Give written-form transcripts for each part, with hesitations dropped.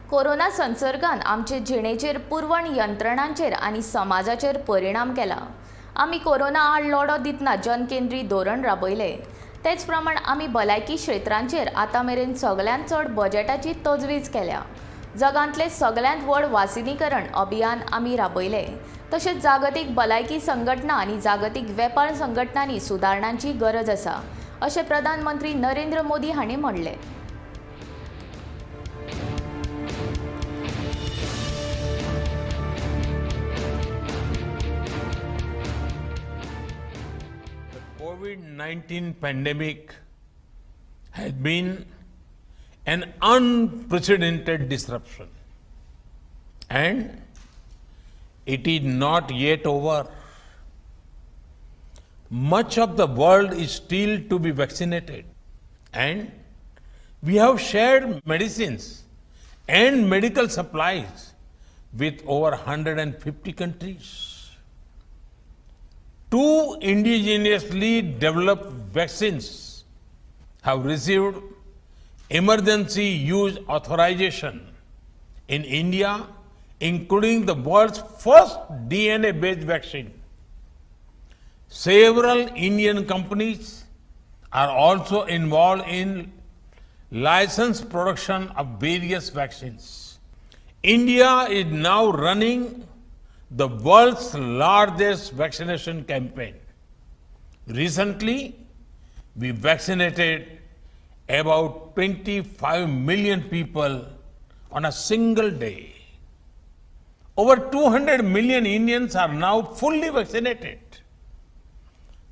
Corona संसर्गान आमचे जिणेचेर पुरवण यंत्रणांचेर आनी समाजाचेर परिणाम केला। आमी कोरोना आड लढो दितना जनकेंद्री धोरण राबयले। तेच प्रमाण आमी भलायकी क्षेत्रांचेर आतां मेरेन सगळ्यांत चड बजेटाची तजवीज केल्या। जगांतले सगळ्यांत व्हड वासिनीकरण अभियान आमी राबयले। तशेंच जागतीक भलायकी संघटना आनी जागतीक वेपार संघटनांनी सुदारणांची गरज आसा, अशें प्रधानमंत्री नरेंद्र मोदी हांणी म्हणलें। COVID-19 pandemic has been an unprecedented disruption, and it is not yet over. Much of the world is still to be vaccinated, and we have shared medicines and medical supplies with over 150 countries. Two indigenously developed vaccines have received emergency use authorization in India, including the world's first DNA-based vaccine. Several Indian companies are also involved in licensed production of various vaccines. India is now running the world's largest vaccination campaign. Recently, we vaccinated about 25 million people on a single day. Over 200 million Indians are now fully vaccinated.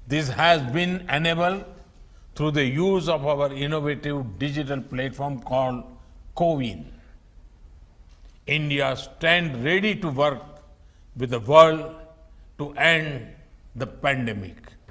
This has been enabled through the use of our innovative digital platform called CoWIN. India stands ready to work with the world to end the pandemic.